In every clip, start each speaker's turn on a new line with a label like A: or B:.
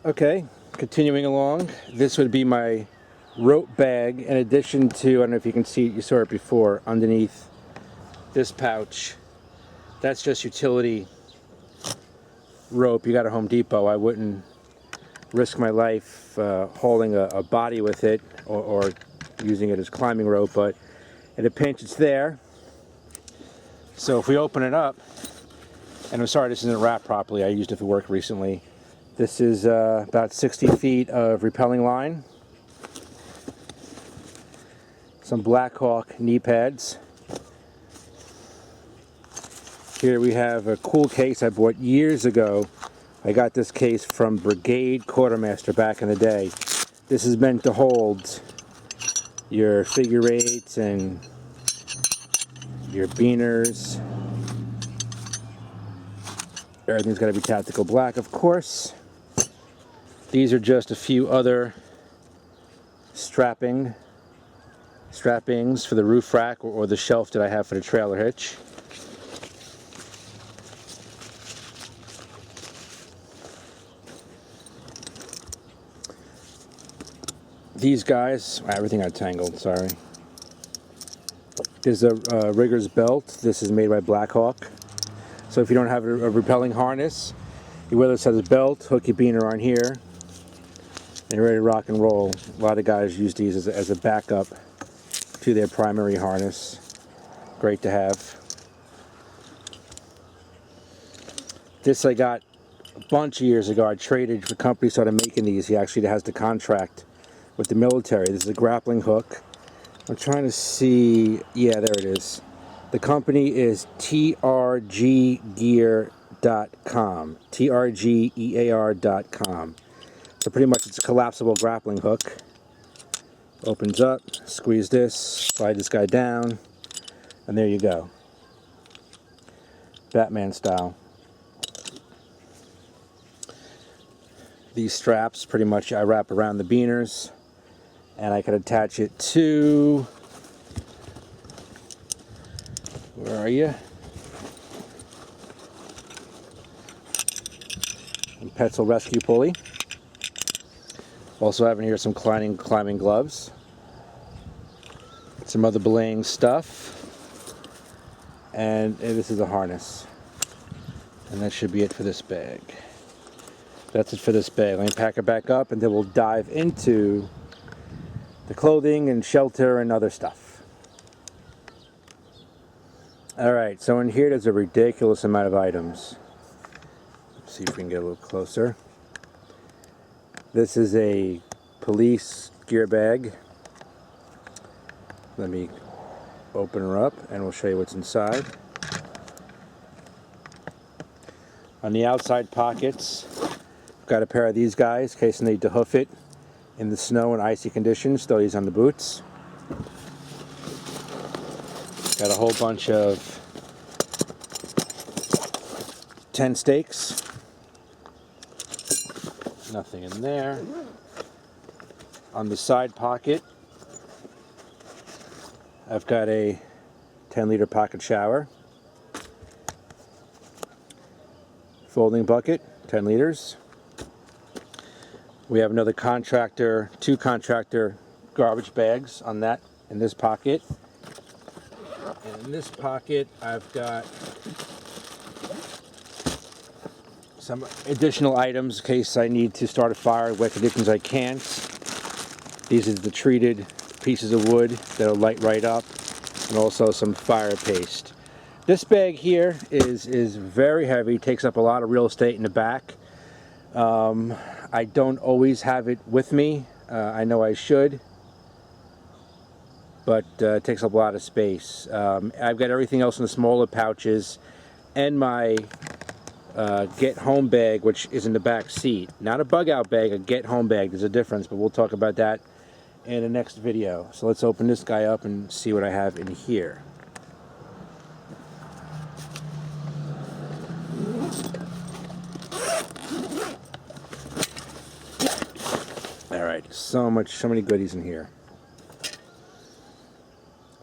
A: Okay, continuing along, this would be my rope bag in addition to, I don't know if you can see it, you saw it before, underneath this pouch. That's just utility rope you got at Home Depot. I wouldn't risk my life hauling a body with it or using it as climbing rope, but in a pinch it's there. So if we open it up, and I'm sorry this isn't wrapped properly, I used it for work recently. This is about 60 feet of repelling line. Some Blackhawk knee pads. Here we have a cool case I bought years ago. I got this case from Brigade Quartermaster back in the day. This is meant to hold your figure eights and your beaners. Everything's got to be tactical black, of course. These are just a few other strappings for the roof rack or the shelf that I have for the trailer hitch. These guys, everything got tangled, sorry. There's a rigger's belt. This is made by Blackhawk. So if you don't have a repelling harness, you wear this as a belt, hook your beaner on here, and you're ready to rock and roll. A lot of guys use these as a backup to their primary harness. Great to have. This I got a bunch of years ago. I traded, the company started making these. He actually has the contract with the military. This is a grappling hook. I'm trying to see, yeah, there it is. The company is trggear.com. trgear.com. So pretty much it's a collapsible grappling hook. Opens up, squeeze this, slide this guy down, and there you go. Batman style. These straps pretty much I wrap around the beaners, and I can attach it to, where are you? Petzl rescue pulley. Also having here some climbing gloves. Some other belaying stuff. And this is a harness. And that should be it for this bag. That's it for this bag. Let me pack it back up and then we'll dive into the clothing and shelter and other stuff. Alright, so in here there's a ridiculous amount of items. Let's see if we can get a little closer. This is a police gear bag. Let me open her up and we'll show you what's inside. On the outside pockets, I've got a pair of these guys in case I need to hoof it in the snow and icy conditions. Throw these on the boots. Got a whole bunch of tent stakes. Nothing in there. On the side pocket, I've got a 10-liter pocket shower. Folding bucket, 10 liters. We have another contractor, 2 contractor garbage bags on that in this pocket. And in this pocket, I've got some additional items in case I need to start a fire in wet conditions I can't. These are the treated pieces of wood that'll light right up, and also some fire paste. This bag here is very heavy, takes up a lot of real estate in the back. I don't always have it with me. I know I should, but it takes up a lot of space. I've got everything else in the smaller pouches and my get home bag, which is in the back seat. Not a bug out bag, a get home bag. There's a difference, but we'll talk about that in the next video. So let's open this guy up and see what I have in here. Alright, so many goodies in here.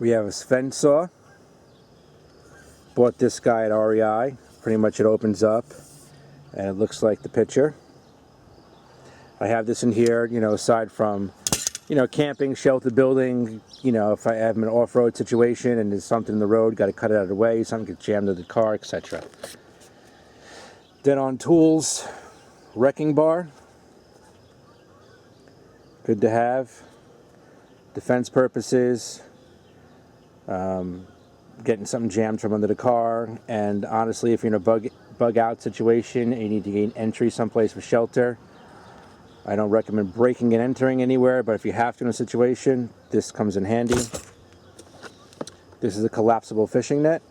A: We have a Sven saw. Bought this guy at REI. Pretty much it opens up and it looks like the picture. I have this in here, you know, aside from, you know, camping, shelter building, you know, if I have an off-road situation and there's something in the road, got to cut it out of the way, something gets jammed to the car, etc. Then on tools, wrecking bar, good to have. Defense purposes, getting something jammed from under the car, and honestly, if you're in a bug out situation and you need to gain entry someplace for shelter, I don't recommend breaking and entering anywhere, but if you have to in a situation, this comes in handy. This is a collapsible fishing net,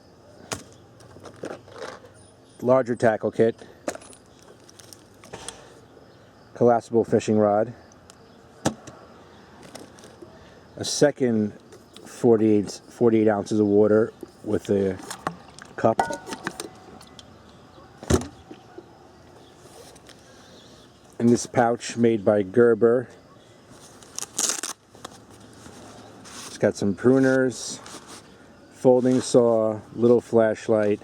A: larger tackle kit, collapsible fishing rod, a second 48 ounces of water with a cup, and this pouch made by Gerber. It's got some pruners, folding saw, little flashlight,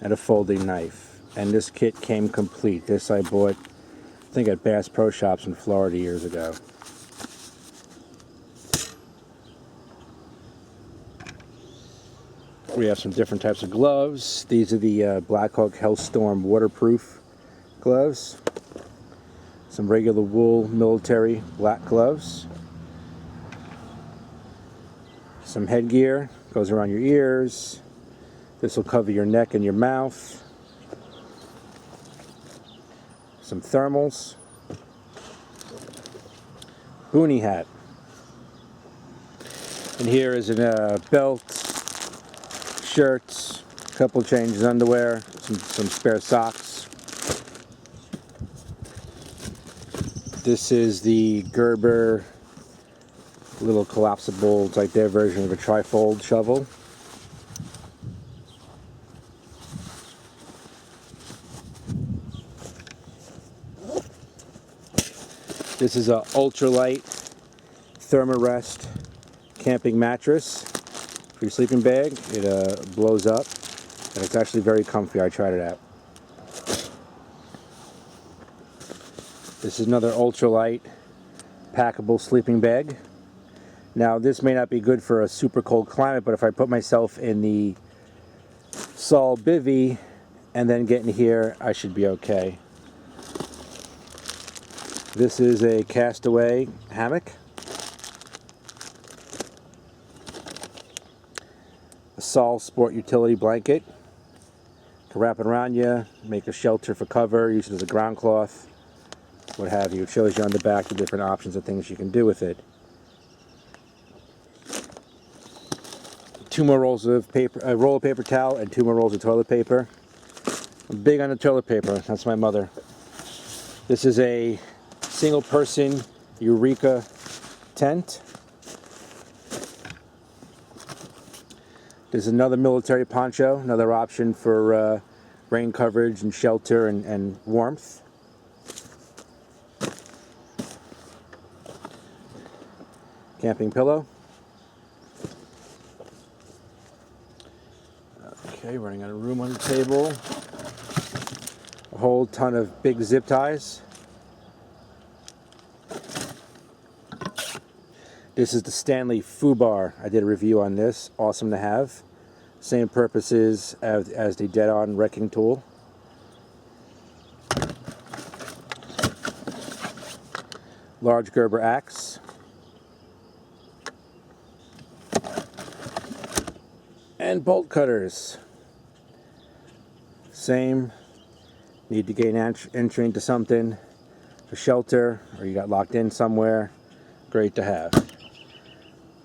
A: and a folding knife. And this kit came complete. This I bought, I think, at Bass Pro Shops in Florida years ago. We have some different types of gloves. These are the Blackhawk Hellstorm waterproof gloves. Some regular wool military black gloves. Some headgear, goes around your ears. This will cover your neck and your mouth. Some thermals. Boonie hat. And here is a belt, shirts, a couple changes of underwear, some spare socks. This is the Gerber little collapsible, it's like their version of a trifold shovel. This is a ultralight Thermarest camping mattress for your sleeping bag. It blows up and it's actually very comfy. I tried it out. This is another ultralight packable sleeping bag. Now this may not be good for a super cold climate, but if I put myself in the Sol bivvy and then get in here, I should be okay. This is a Castaway hammock. A Sol Sport utility blanket. To wrap it around you, make a shelter for cover, use it as a ground cloth, what have you. It shows you on the back the different options of things you can do with it. 2 more rolls of paper, a roll of paper towel, and 2 more rolls of toilet paper. I'm big on the toilet paper. That's my mother. This is a single person Eureka tent. There's another military poncho, another option for rain coverage and shelter and warmth. Camping pillow. Okay, running out of room on the table. A whole ton of big zip ties. This is the Stanley Fubar. I did a review on this. Awesome to have. Same purposes as the Dead-On wrecking tool. Large Gerber axe. And bolt cutters. Same. Need to gain entry into something for shelter, or you got locked in somewhere. Great to have.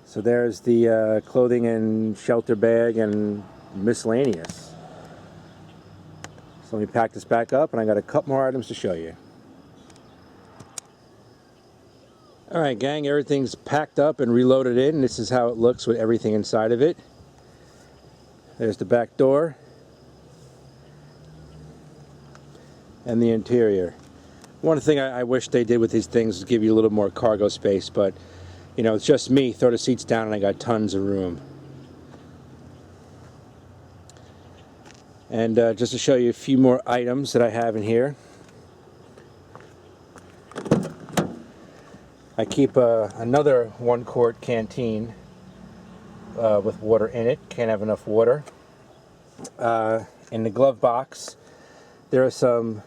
A: So there's the clothing and shelter bag and miscellaneous. So let me pack this back up, and I got a couple more items to show you. Alright gang, everything's packed up and reloaded in. This is how it looks with everything inside of it. There's the back door and the interior. One thing I wish they did with these things is give you a little more cargo space, but you know, it's just me. Throw the seats down and I got tons of room. And just to show you a few more items that I have in here. I keep another 1-quart canteen with water in it. Can't have enough water. In the glove box, there are some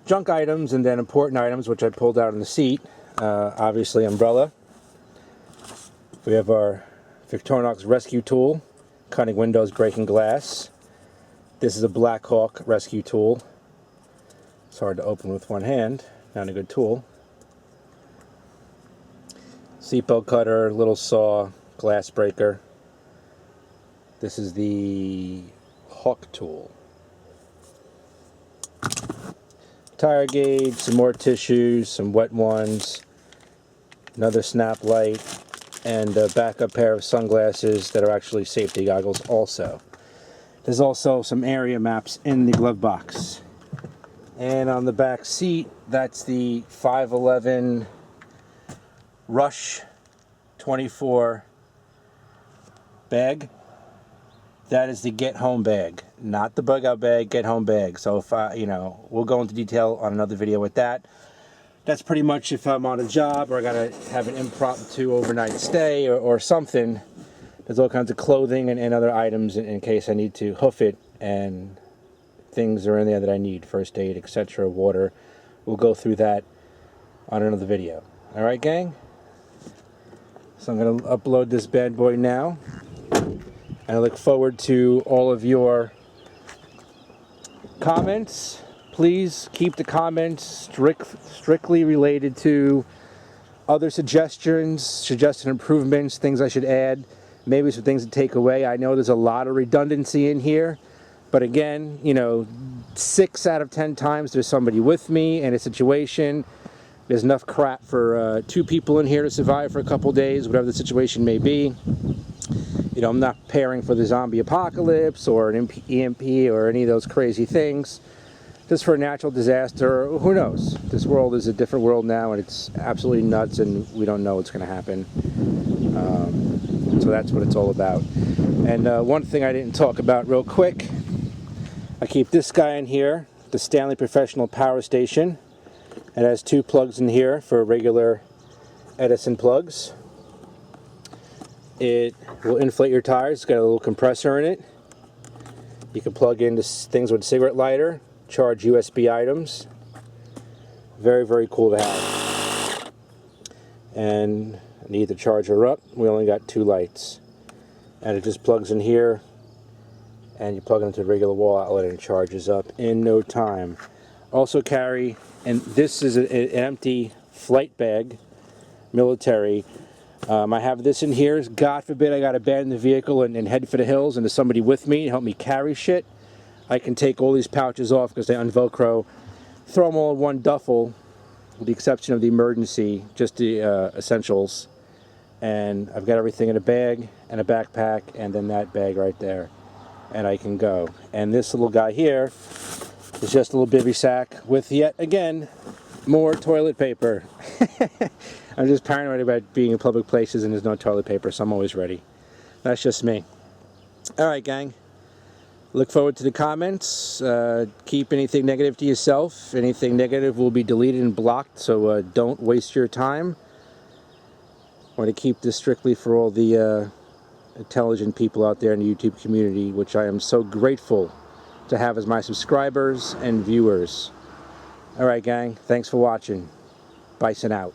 A: junk items and then important items which I pulled out on the seat. Obviously, umbrella. We have our Victorinox rescue tool, cutting windows, breaking glass. This is a Blackhawk rescue tool. It's hard to open with one hand, not a good tool. Seatbelt cutter, little saw, glass breaker. This is the Hawk tool. Tire gauge, some more tissues, some wet ones, another snap light, and a backup pair of sunglasses that are actually safety goggles also. There's also some area maps in the glove box. And on the back seat, that's the 511 Rush 24 bag. That is the get home bag, not the bug out bag, get home bag. So if we'll go into detail on another video with that. That's pretty much if I'm on a job or I gotta have an impromptu overnight stay or something. There's all kinds of clothing and other items in case I need to hoof it, and things are in there that I need, first aid, etc., water. We'll go through that on another video. All right, gang? So I'm going to upload this bad boy now, and I look forward to all of your comments. Please keep the comments strictly related to other suggestions, suggested improvements, things I should add, maybe some things to take away. I know there's a lot of redundancy in here, but again, 6 out of 10 times there's somebody with me in a situation. There's enough crap for 2 people in here to survive for a couple days, whatever the situation may be. I'm not preparing for the zombie apocalypse or an EMP or any of those crazy things. Just for a natural disaster, who knows? This world is a different world now, and it's absolutely nuts, and we don't know what's going to happen. So that's what it's all about. And one thing I didn't talk about real quick, I keep this guy in here, the Stanley Professional Power Station. It has 2 plugs in here for regular Edison plugs. It will inflate your tires. It's got a little compressor in it. You can plug into things with a cigarette lighter, charge USB items. Very, very cool to have. And I need the charger up. We only got 2 lights. And it just plugs in here, and you plug it into the regular wall outlet and it charges up in no time. Also carry, and this is an empty flight bag, military. I have this in here. God forbid I got to abandon the vehicle and head for the hills, and there's somebody with me to help me carry shit. I can take all these pouches off because they unvelcro, throw them all in one duffel, with the exception of the emergency, just the essentials. And I've got everything in a bag and a backpack, and then that bag right there, and I can go. And this little guy here is just a little bivy sack with, yet again, more toilet paper. I'm just paranoid about being in public places and there's no toilet paper, so I'm always ready. That's just me. Alright, gang. Look forward to the comments. Keep anything negative to yourself. Anything negative will be deleted and blocked, so don't waste your time. I want to keep this strictly for all the intelligent people out there in the YouTube community, which I am so grateful to have as my subscribers and viewers. Alright, gang. Thanks for watching. Bison out.